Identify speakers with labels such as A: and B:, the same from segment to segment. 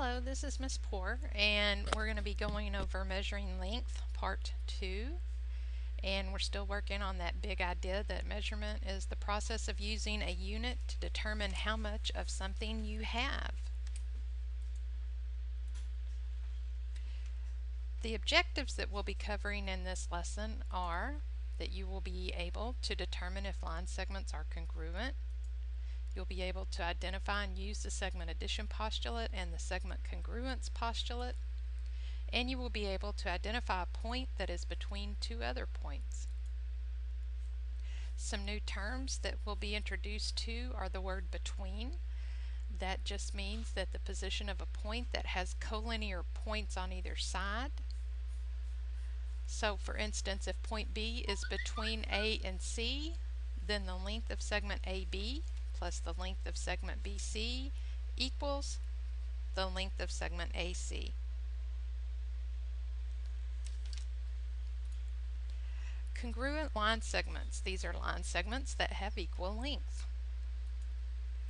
A: Hello, this is Miss Poor, and we're going to be going over measuring length, part 2. And we're still working on that big idea that measurement is the process of using a unit to determine how much of something you have. The objectives that we'll be covering in this lesson are that you will be able to determine if line segments are congruent. You'll be able to identify and use the segment addition postulate and the segment congruence postulate. And you will be able to identify a point that is between two other points. Some new terms that will be introduced to are the word between. That just means that the position of a point that has collinear points on either side. So for instance, if point B is between A and C, then the length of segment AB plus the length of segment BC equals the length of segment AC. Congruent line segments. These are line segments that have equal length.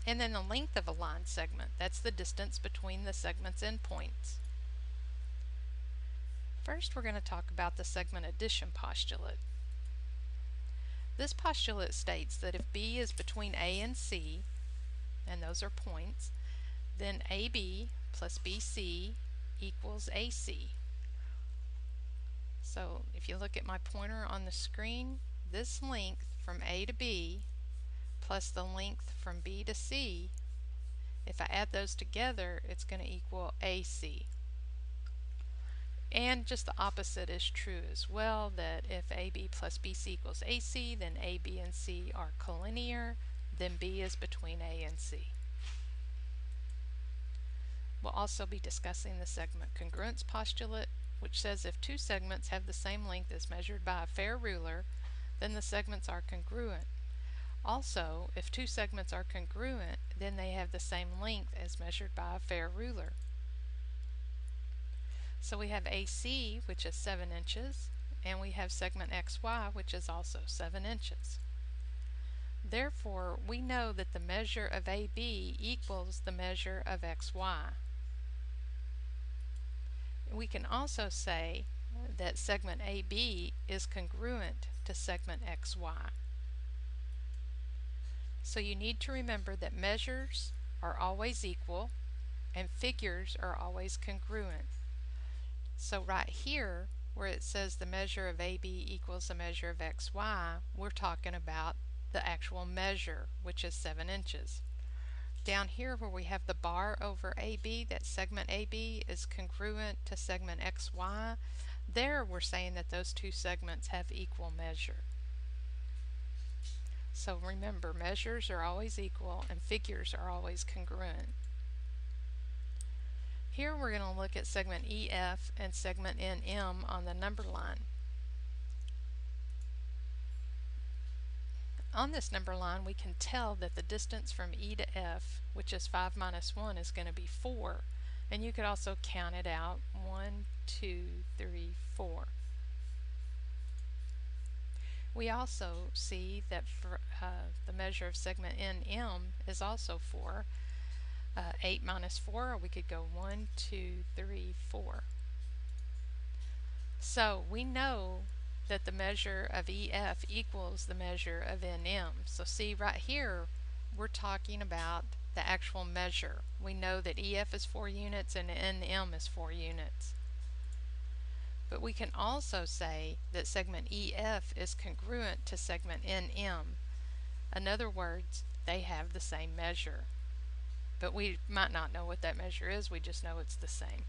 A: And then the length of a line segment. That's the distance between the segment's endpoints. First, we're going to talk about the segment addition postulate. This postulate states that if B is between A and C, and those are points, then AB plus BC equals AC. So if you look at my pointer on the screen, this length from A to B plus the length from B to C, if I add those together, it's going to equal AC. And just the opposite is true as well, that if AB plus BC equals AC, then AB and C are collinear, then B is between A and C. We'll also be discussing the segment congruence postulate, which says if two segments have the same length as measured by a fair ruler, then the segments are congruent. Also, if two segments are congruent, then they have the same length as measured by a fair ruler. So we have AC, which is 7 inches, and we have segment XY, which is also 7 inches. Therefore, we know that the measure of AB equals the measure of XY. We can also say that segment AB is congruent to segment XY. So you need to remember that measures are always equal and figures are always congruent. So right here, where it says the measure of AB equals the measure of XY, we're talking about the actual measure, which is 7 inches. Down here where we have the bar over AB, that segment AB is congruent to segment XY, there we're saying that those two segments have equal measure. So remember, measures are always equal and figures are always congruent. Here we're going to look at segment EF and segment NM on the number line. On this number line, we can tell that the distance from E to F, which is 5 minus 1, is going to be 4. And you could also count it out, 1, 2, 3, 4. We also see that the measure of segment NM is also 4. 8 minus 4, or we could go 1, 2, 3, 4. So we know that the measure of EF equals the measure of NM. So see right here, we're talking about the actual measure. We know that EF is 4 units and NM is 4 units. But we can also say that segment EF is congruent to segment NM. In other words, they have the same measure. But we might not know what that measure is, we just know it's the same.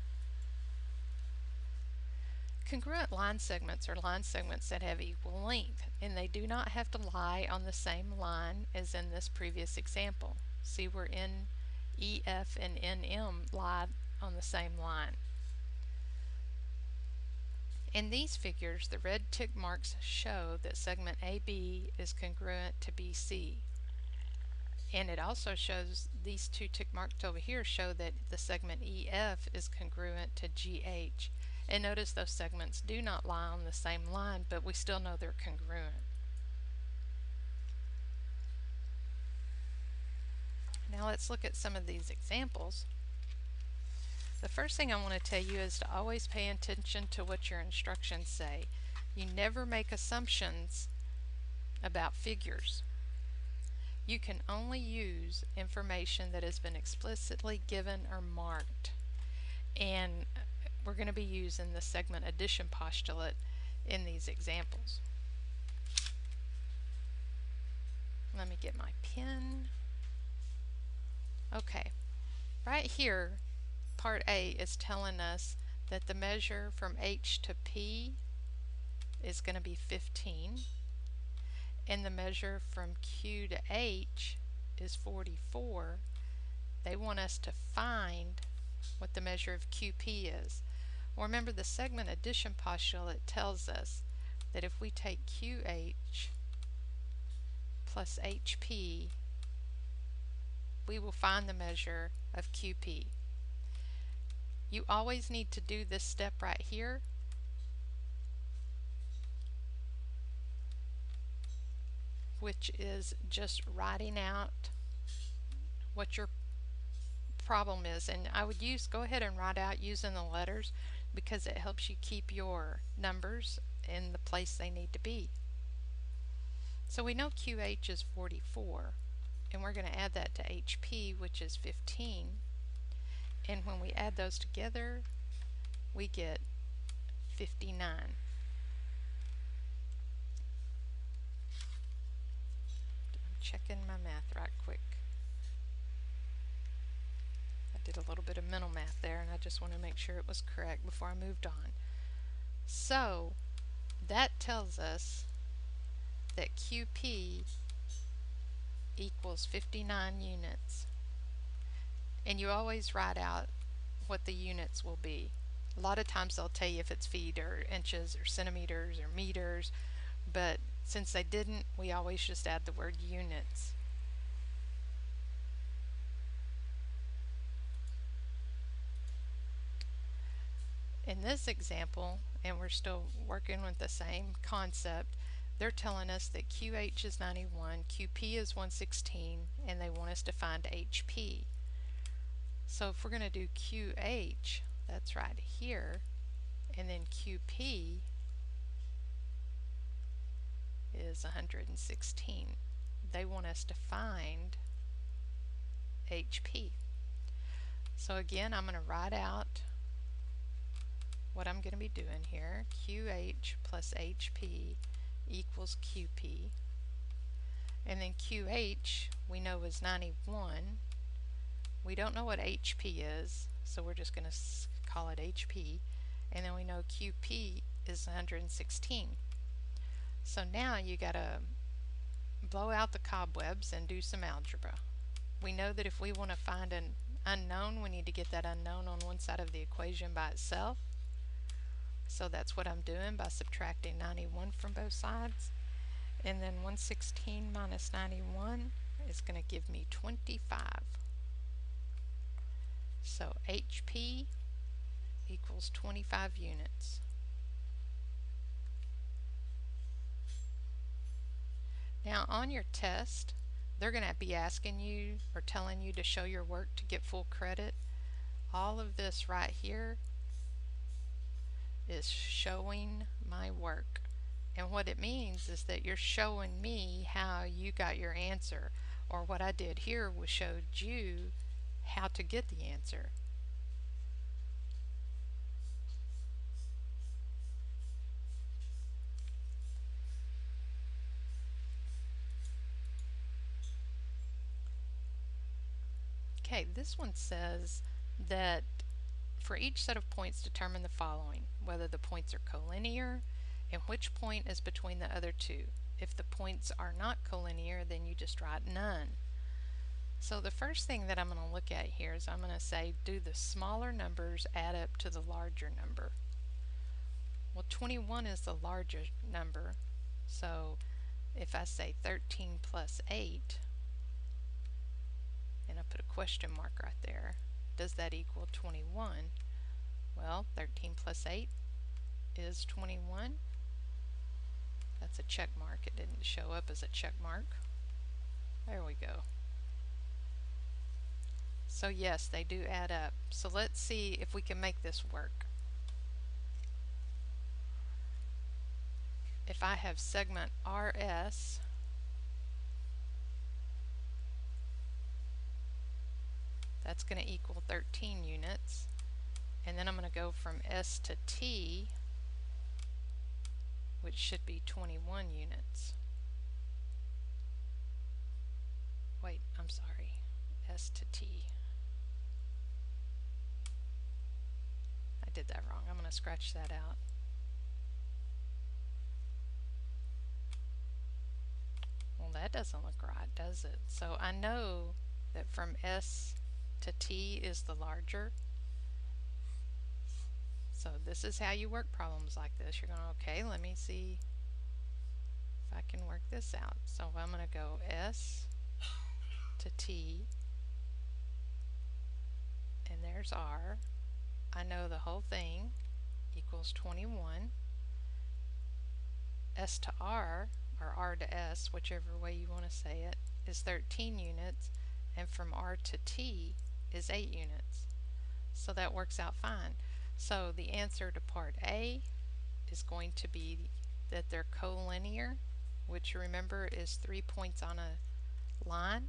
A: Congruent line segments are line segments that have equal length, and they do not have to lie on the same line as in this previous example. See where EF and NM lie on the same line. In these figures, the red tick marks show that segment AB is congruent to BC. And it also shows, these two tick marks over here show that the segment EF is congruent to GH. And notice those segments do not lie on the same line, but we still know they're congruent. Now let's look at some of these examples. The first thing I want to tell you is to always pay attention to what your instructions say. You never make assumptions about figures. You can only use information that has been explicitly given or marked. And we're going to be using the segment addition postulate in these examples. Let me get my pen. Okay, right here, part A is telling us that the measure from H to P is going to be 15, and the measure from Q to H is 44. They want us to find what the measure of QP is. Well, remember, the segment addition postulate tells us that if we take QH plus HP, we will find the measure of QP. You always need to do this step right here, which is just writing out what your problem is. And I would go ahead and write out using the letters, because it helps you keep your numbers in the place they need to be. So we know QH is 44, and we're going to add that to HP, which is 15. And when we add those together, we get 59. I'm checking my math right quick. I did a little bit of mental math there, and I just want to make sure it was correct before I moved on. So that tells us that QP equals 59 units. And you always write out what the units will be. A lot of times they'll tell you if it's feet or inches or centimeters or meters, but since they didn't, we always just add the word units. In this example, and we're still working with the same concept, they're telling us that QH is 91, QP is 116, and they want us to find HP. So if we're going to do QH, that's right here, and then QP is 116. They want us to find HP. So again, I'm going to write out what I'm going to be doing here. QH plus HP equals QP. And then QH we know is 91. We don't know what HP is, so we're just going to call it HP. And then we know QP is 116. So now you got to blow out the cobwebs and do some algebra. We know that if we want to find an unknown, we need to get that unknown on one side of the equation by itself. So that's what I'm doing by subtracting 91 from both sides. And then 116 minus 91 is going to give me 25. So HP equals 25 units. Now on your test, they're going to be asking you or telling you to show your work to get full credit. All of this right here is showing my work. And what it means is that you're showing me how you got your answer, or what I did here was showed you how to get the answer. Okay, this one says that for each set of points determine the following: whether the points are collinear and which point is between the other two. If the points are not collinear, then you just write none. So the first thing that I'm going to look at here is I'm going to say, do the smaller numbers add up to the larger number? Well, 21 is the larger number, so if I say 13 plus 8, and I put a question mark right there, does that equal 21? Well, 13 plus 8 is 21. That's a check mark. It didn't show up as a check mark. There we go. So yes, they do add up. So let's see if we can make this work. If I have segment RS, that's going to equal 13 units. And then I'm going to go from S to T, which should be 21 units. Wait, I'm sorry. S to T. I did that wrong. I'm going to scratch that out. Well, that doesn't look right, does it? So I know that from S to T is the larger. So this is how you work problems like this. You're going, okay, let me see if I can work this out. So I'm going to go S to T, and there's R. I know the whole thing equals 21. S to R, or R to S, whichever way you want to say it, is 13 units, and from R to T is 8 units. So that works out fine. So the answer to part A is going to be that they're collinear, which remember is 3 points on a line.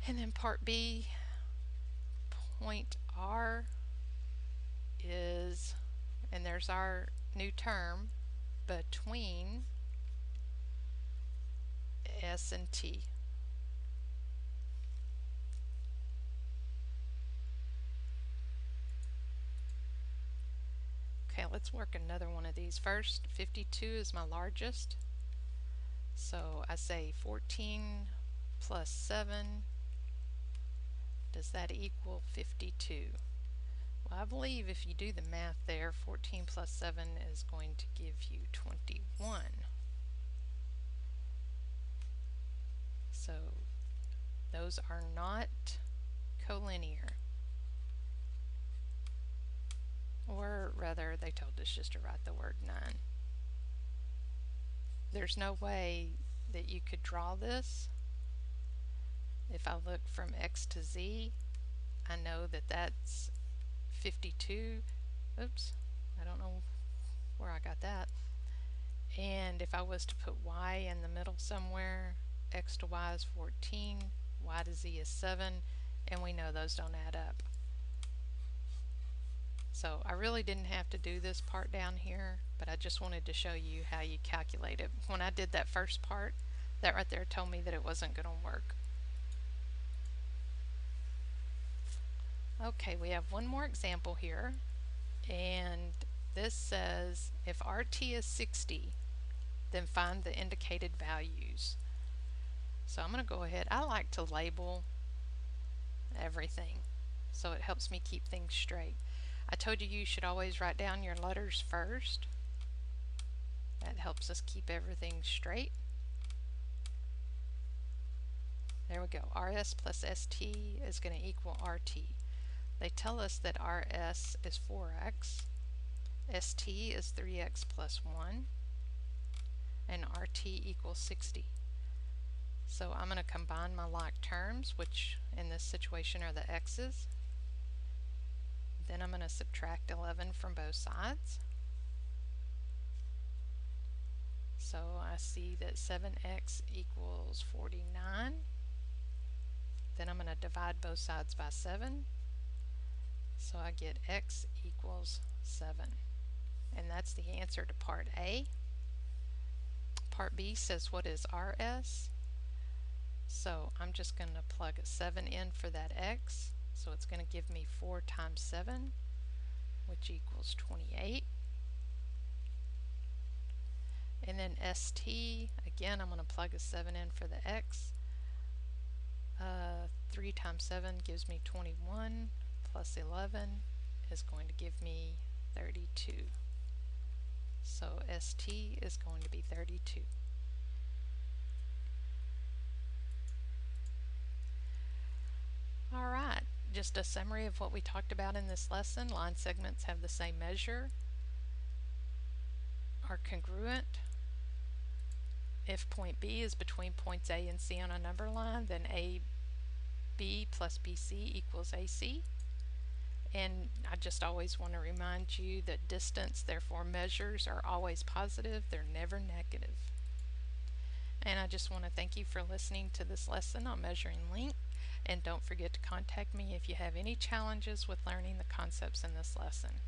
A: And then part B, point R is, and there's our new term, between S and T. Okay, let's work another one of these. First, 52 is my largest. So I say 14 plus 7, does that equal 52? Well, I believe if you do the math there, 14 plus 7 is going to give you 21. So those are not collinear. Or rather, they told us just to write the word none. There's no way that you could draw this. If I look from X to Z, I know that that's 52. Oops, I don't know where I got that. And if I was to put Y in the middle somewhere, X to Y is 14, Y to Z is 7, and we know those don't add up. So I really didn't have to do this part down here, but I just wanted to show you how you calculate it. When I did that first part, that right there told me that it wasn't going to work. Okay, we have one more example here, and this says if RT is 60, then find the indicated values. So I'm going to go ahead. I like to label everything, so it helps me keep things straight. I told you you should always write down your letters first. That helps us keep everything straight. There we go. RS plus ST is going to equal RT. They tell us that RS is 4x, ST is 3x plus 1, and RT equals 60. So I'm going to combine my like terms, which in this situation are the x's. Then I'm going to subtract 11 from both sides. So I see that 7x equals 49. Then I'm going to divide both sides by 7. So I get x equals 7. And that's the answer to part A. Part B says what is RS? So I'm just going to plug a 7 in for that x. So it's going to give me 4 times 7, which equals 28. And then ST, again, I'm going to plug a 7 in for the x. 3 times 7 gives me 21, plus 11 is going to give me 32. So ST is going to be 32. Alright, just a summary of what we talked about in this lesson. Line segments have the same measure, are congruent. If point B is between points A and C on a number line, then A, B plus BC equals AC. And I just always want to remind you that distance, therefore measures, are always positive, they're never negative. And I just want to thank you for listening to this lesson on measuring length. And don't forget to contact me if you have any challenges with learning the concepts in this lesson.